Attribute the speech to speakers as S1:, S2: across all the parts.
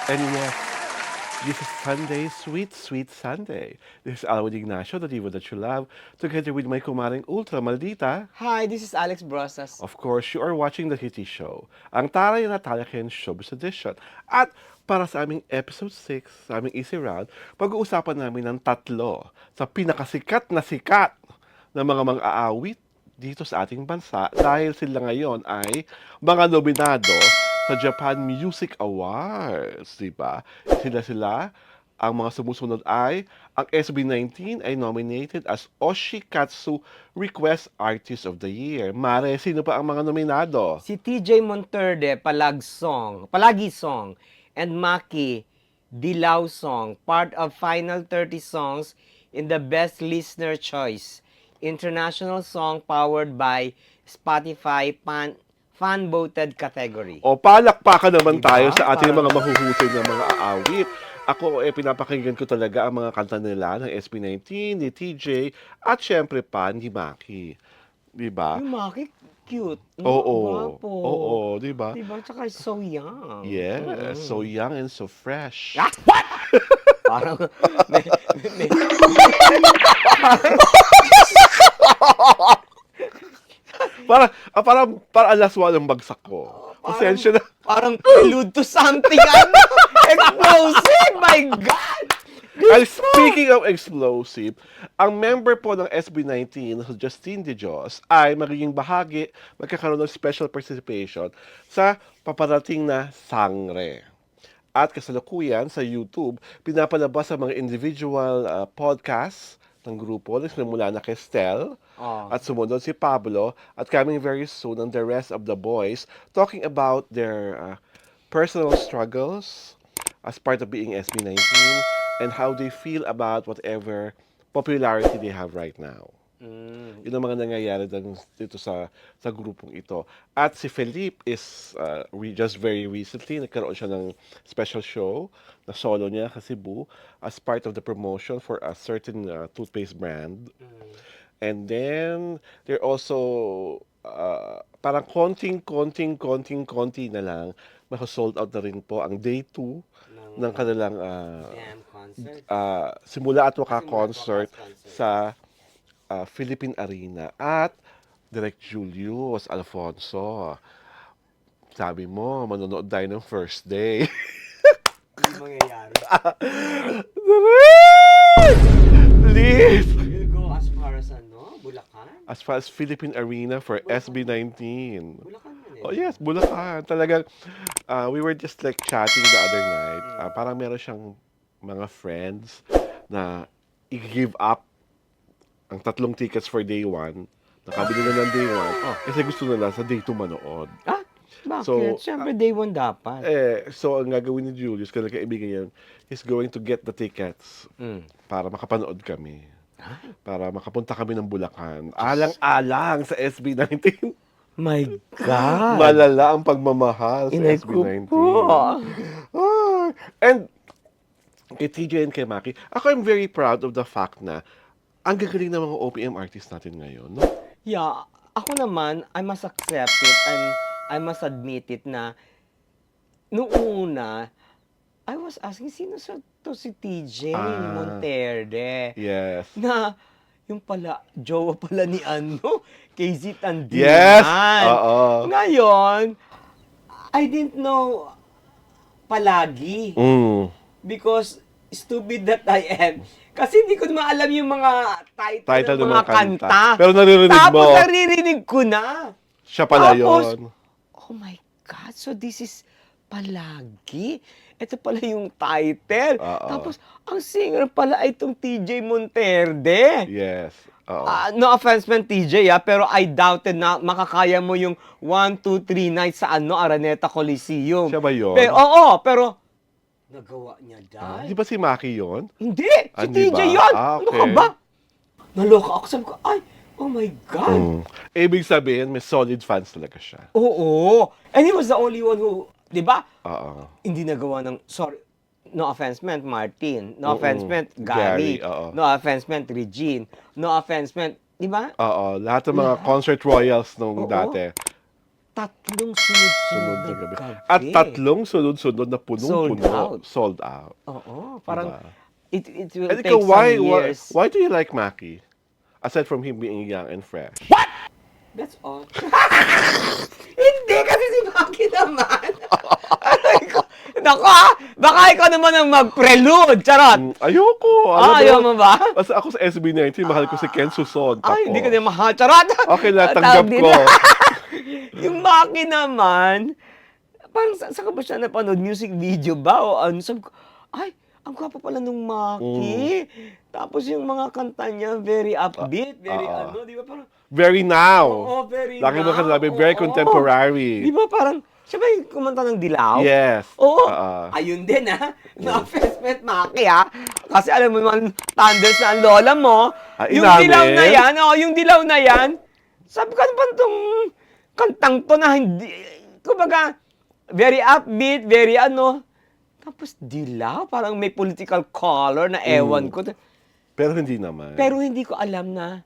S1: And yes, this is Sunday, sweet, sweet Sunday. This is Alwin Ignacio, the diva that you love, together with my kumaring Ultra Maldita.
S2: Hi, this is Alex Brosas.
S1: Of course, you are watching the Kitty Show, ang Taray na Talakyan Showbiz Edition. At para sa aming episode 6, sa aming Easy Round, pag-uusapan namin ng tatlo sa sikat na mga mang-aawit dito sa ating bansa dahil sila ngayon ay mga nominado sa Japan Music Awards, di ba? Sila, ang mga sumusunod ay, ang SB19 ay nominated as Oshikatsu Request Artist of the Year. Mare, sino pa ang mga nominado?
S2: Si TJ Monterde, Palagi Song, and Maki, Dilaw Song, part of final 30 songs in the Best Listener Choice International Song powered by Spotify fan-voted category.
S1: O palakpakan naman
S2: Diba?
S1: tayo sa ating
S2: Parang-
S1: mga mahuhusay na mga aawit. Ako, pinapakinggan ko talaga ang mga kanta nila ng SB19, ni TJ, at syempre pa ni Maki. Di ba?
S2: Yung Maki, cute. No?
S1: Oo.
S2: Gwapo.
S1: Oo, di ba?
S2: Diba? Tsaka so young.
S1: Yes, so young and so fresh.
S2: Ah, what? Parang, may, may,
S1: Para alas walang bagsak ko. Pasensya na.
S2: parang prelude to something, ano? Explosive! My God!
S1: And speaking of explosive, ang member po ng SB19 na si Justine De Dios ay magkakaroon ng special participation sa paparating na Sangre. At kasalukuyan sa YouTube, pinapalabas ang mga individual podcasts ng grupo. Nagsimula na kay Stel,
S2: Oh.
S1: at sumunod si Pablo, at coming very soon ang the rest of the boys talking about their personal struggles as part of being SB19 and how they feel about whatever popularity they have right now. Yun ang mga nangyayari dito sa grupong ito. At si Felipe is just very recently, nagkaroon siya ng special show na solo niya sa Cebu as part of the promotion for a certain toothpaste brand. And then, they're also, parang konti na lang, sold out na rin po ang day 2 ng kanilang
S2: Damn concert.
S1: simula at waka concert sa Philippine Arena. At Direk Julius Alfonso, sabi mo, manonood tayo ng first day.
S2: Hindi mangyayari.
S1: Direk! Please!
S2: We'll go as far as Bulacan?
S1: As far as Philippine Arena for SB19.
S2: Bulacan man
S1: Oh yes, Bulacan. Talagang, we were just like chatting the other night. Parang meron siyang mga friends na i-give up ang 3 tickets for day 1. Nakabili na ng day 1. Kasi gusto nila sa day 2 manood.
S2: Ah, bakit?
S1: So,
S2: Siyempre, day 1 dapat.
S1: So ang gagawin ni Julius, kasi kaibigan yan, he's going to get the tickets para makapanood kami. Para makapunta kami ng Bulacan. Alang-alang sa SB19.
S2: My God!
S1: Malala ang pagmamahal sa
S2: Inay ko
S1: SB19.
S2: po.
S1: And kay TJ and kay Maki, I'm very proud of the fact na ang gagaling ng mga OPM artists natin ngayon. No?
S2: Yeah, ako naman, I must accept it and I must admit it na noong una, I was asking, sino to si TJ Monterde?
S1: Yes.
S2: Na yung pala, jowa pala ni KZ Tandiman.
S1: Yes! Oo.
S2: Ngayon, I didn't know palagi because stupid that I am. Kasi hindi ko naman alam yung mga title ng mga kanta.
S1: Pero naririnig mo.
S2: Tapos naririnig ko na.
S1: Siya pala
S2: Tapos,
S1: yun.
S2: oh my God, so this is palagi. Ito pala yung title.
S1: Oo.
S2: Tapos, ang singer pala ay itong TJ Monterde.
S1: Yes. Oo.
S2: No offense man, TJ, pero I doubted na makakaya mo yung 1, 2, 3 nights sa Araneta Coliseum.
S1: Siya ba yun?
S2: Pero, oo, pero nagawa niya dahil.
S1: Di ba si Maki yun?
S2: Hindi! Si
S1: Di
S2: TJ
S1: ba?
S2: yun!
S1: Okay.
S2: Ano ka ba? Naloka ako. Sabi ko, ay, oh my God.
S1: Ibig sabihin, may solid fans talaga siya.
S2: Oo. And he was the only one who, di ba?
S1: Oo.
S2: Hindi nagawa ng, sorry, no offense meant Martin. No offense meant
S1: Gary,
S2: Gary.
S1: oo.
S2: No offense meant Regine. No offense meant, di ba?
S1: Oo. Lahat ng mga concert royals nung
S2: Oo.
S1: dati.
S2: tatlong sunod-sunod
S1: Sunod
S2: na
S1: na gabi.
S2: gabi.
S1: At tatlong sunod-sunod na
S2: Sold
S1: punong-puno.
S2: out.
S1: Sold out.
S2: Oo, parang
S1: Diba?
S2: it will
S1: And
S2: take
S1: ikaw,
S2: some years.
S1: why do you like Maki? Aside from him being young and fresh.
S2: That's all. Hindi kasi si Maki naman. Aray ko. Nako, baka ikaw naman ang mag-prelude. Charot.
S1: Ayoko. Alam
S2: Ayaw mo ba?
S1: Kasi ako sa SB19, mahal ko si Ken Suson.
S2: Ay, hindi ko
S1: Tapos,
S2: na mahal. Charot.
S1: okay na,
S2: Tawag
S1: tanggap
S2: din
S1: ko.
S2: na. Yung Maki naman, parang sa ka ba siya napanood? Music video ba? O ano? Sabi ko, ay, ang gwapo pala nung Maki. Tapos yung mga kanta niya, very upbeat, very ano, di ba? Parang,
S1: Very now.
S2: oo, very
S1: Laki mo
S2: now.
S1: kasi very
S2: Oo.
S1: contemporary.
S2: Di ba parang, siya ba yung kumanta ng Dilaw?
S1: Yes.
S2: Oo.
S1: Oo.
S2: Ayun din ha. No-offense, Maki ha. Kasi alam mo naman, thunders na ang lola mo.
S1: Ah,
S2: Yung
S1: inamin?
S2: dilaw na yan, yung dilaw na yan, sabi ko, ano ba itong kantang to na hindi, kumbaga, very upbeat, very ano. Tapos dilaw, parang may political color na ewan ko.
S1: Pero hindi naman.
S2: Pero hindi ko alam na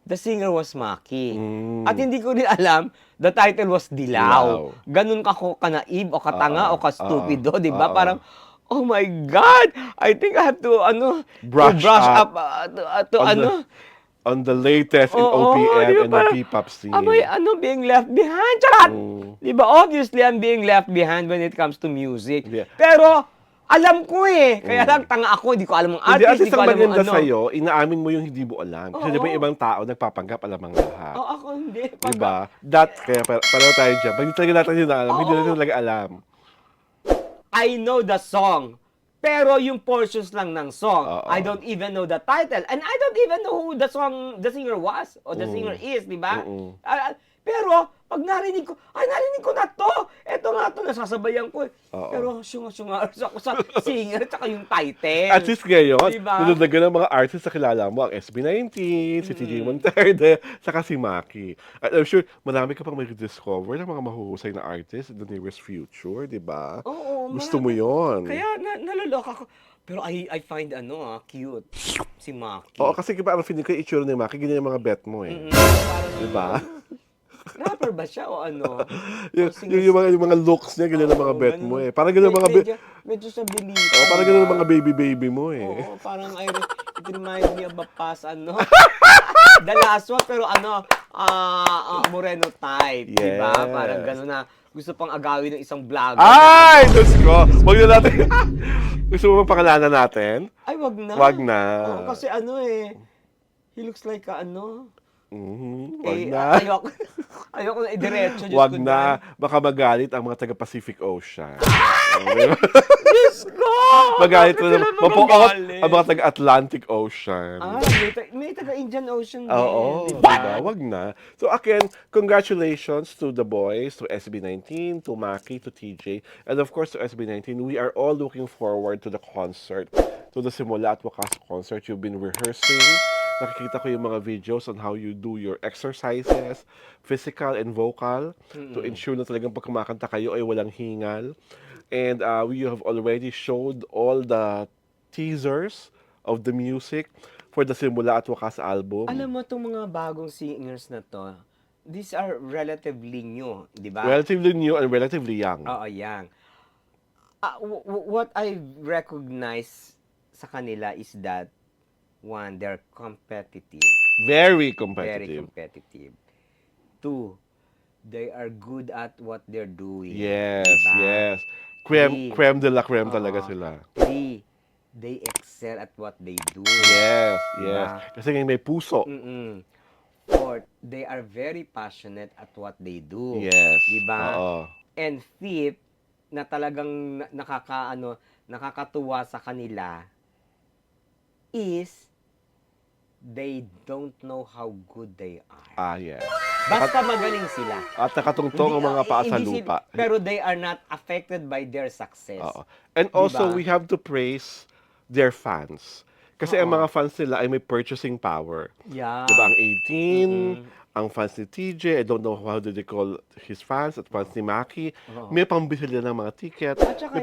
S2: the singer was Maki.
S1: Mm.
S2: At hindi ko rin alam, the title was Dilaw.
S1: Dilaw.
S2: Ganun ka ko kanaib o katanga o ka-stupido, di ba?
S1: Oo.
S2: Parang, oh my God! I think I have to,
S1: Brush
S2: up, to
S1: on
S2: ano.
S1: On the latest in
S2: Oo,
S1: OPM
S2: di ba
S1: and the
S2: parang,
S1: P-pop scene.
S2: Amoy, being left behind. Charot!
S1: Mm.
S2: Di ba? Obviously, I'm being left behind when it comes to music.
S1: Yeah.
S2: Pero, alam ko eh. Kaya lang, tanga ako. Hindi ko alam ang
S1: Hindi, at
S2: artist. Hindi
S1: least
S2: ko
S1: ang
S2: alam ang
S1: maganda
S2: ano.
S1: sa'yo, inaamin mo yung hindi mo alam. Kasi di ba yung ibang tao nagpapanggap alam ang lahat.
S2: Oo, ako hindi.
S1: Diba? Kaya pareho tayo dyan. Pag hindi talaga natin yun alam, hindi
S2: Oo.
S1: natin talaga alam.
S2: I know the song. Pero yung portions lang ng song,
S1: Oo.
S2: I don't even know the title. And I don't even know who the singer was or the singer is, di ba?
S1: Mm-mm.
S2: Pero, pag narinig ko na to. Eto nga to, nasasabayan ko.
S1: Oo.
S2: Pero, syunga ako sa singer at saka yung title.
S1: At least ngayon,
S2: Diba?
S1: nilalagan ng mga artists na kilala mo, ang SB19, si TJ Monterde, saka si Maki. At I'm sure, marami ka pang may discover ng mga mahuhusay na artists in the nearest future, di ba?
S2: Oo,
S1: Gusto mo
S2: marami.
S1: yon.
S2: Kaya, naloloka ko. Pero I find cute. Si Maki.
S1: Oo, kasi parang feeling ko yung itsura ni Maki, ganyan yung mga bet mo eh.
S2: Parang,
S1: Di ba?
S2: rapper ba siya o ano?
S1: yung mga looks niya, ganyan ang mga
S2: Oo,
S1: bet
S2: ganun.
S1: mo eh. Parang ganyan ang mga
S2: medyo sa bilita.
S1: oh, parang ganyan ang mga baby mo eh.
S2: Oo, parang it reminds me of a past, the last one, pero Moreno type, di ba?
S1: Yes.
S2: Parang gano'n na gusto pang agawin ng isang vlogger.
S1: Ay! Diyos ko! Huwag na natin. Gusto mo bang pangalanan natin?
S2: Ay, wag na.
S1: Wag na.
S2: Oo, kasi he looks like
S1: Wag na.
S2: ayoko na idiretso. Diyos
S1: Wag
S2: ko
S1: na. Baka magalit ang mga taga-Pacific Ocean.
S2: Diyos ko!
S1: Magalit
S2: Bakit
S1: na
S2: sila
S1: mapuot
S2: magagalit?
S1: ang mga taga-Atlantic Ocean.
S2: May taga-Indian Ocean din.
S1: Oo,
S2: di
S1: diba?
S2: ba?
S1: Wag na. So again, congratulations to the boys, to SB19, to Maki, to TJ, and of course to SB19. We are all looking forward to the concert, to the Simula at Wakas concert. You've been rehearsing. Nakikita ko yung mga videos on how you do your exercises, physical and vocal, to ensure na talagang pag kumakanta kayo ay walang hingal. And we have already showed all the teasers of the music for the Simula at Wakas album.
S2: Alam mo itong mga bagong singers na to, these are relatively new, di ba?
S1: Relatively new and relatively young.
S2: Oo, young. What I recognize sa kanila is that, one, they're competitive.
S1: Very
S2: Very
S1: competitive.
S2: competitive. Two, they are good at what they're doing.
S1: Yes,
S2: Diba?
S1: yes.
S2: Three.
S1: Creme de la creme talaga
S2: Oo.
S1: sila.
S2: Three, they excel at what they do.
S1: Yes,
S2: Diba?
S1: yes. Kasi nga may puso.
S2: Fourth, they are very passionate at what they do.
S1: Yes.
S2: Diba?
S1: Oo.
S2: And fifth, na talagang nakakatuwa sa kanila is they don't know how good they are.
S1: Ah, yes.
S2: Basta magaling sila.
S1: At nakatungtong ang mga paa sa
S2: Hindi
S1: lupa.
S2: pero they are not affected by their success.
S1: Oo. And also,
S2: Diba?
S1: we have to praise their fans. Kasi ang mga fans nila ay may purchasing power.
S2: Yeah.
S1: Diba? Ang 18, ang fans ni TJ, I don't know how do they call his fans, at fans ni Maki, may pambili sila ng mga ticket,
S2: At saka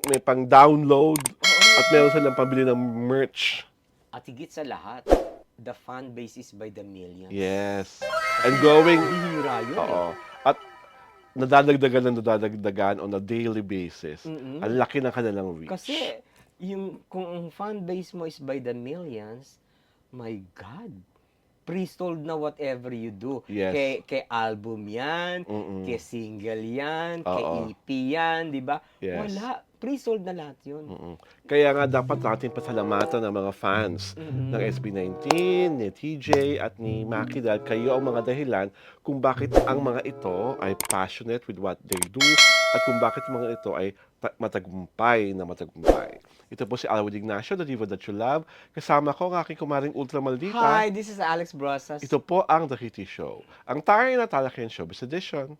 S1: may pang download, at meron silang pambili ng merch.
S2: At higit sa lahat, the fan base is by the millions.
S1: Yes. And going,
S2: Bihira yun eh.
S1: oo. At nadadagdagan on a daily basis.
S2: Mm-mm.
S1: Ang laki ng kanilang reach.
S2: Kasi, kung ang fan base mo is by the millions, my God, pre-sold na whatever you do.
S1: Yes.
S2: Kay album yan,
S1: Mm-mm.
S2: kay single yan, kay
S1: Oo.
S2: EP yan, di ba?
S1: Yes.
S2: Wala. Pre-sold na lahat yun.
S1: Mm-mm. Kaya nga dapat natin pasalamatan ng mga fans ng SB19, ni TJ at ni Maki dahil kayo ang mga dahilan kung bakit ang mga ito ay passionate with what they do at kung bakit mga ito ay matagumpay na matagumpay. Ito po si Alwin Ignacio, the diva that you love. Kasama ko ang aking kumaring Ultra Maldita.
S2: Hi, this is Alex Brosas.
S1: Ito po ang The Kitty Show, ang tayo na Talakyan Showbiz Edition.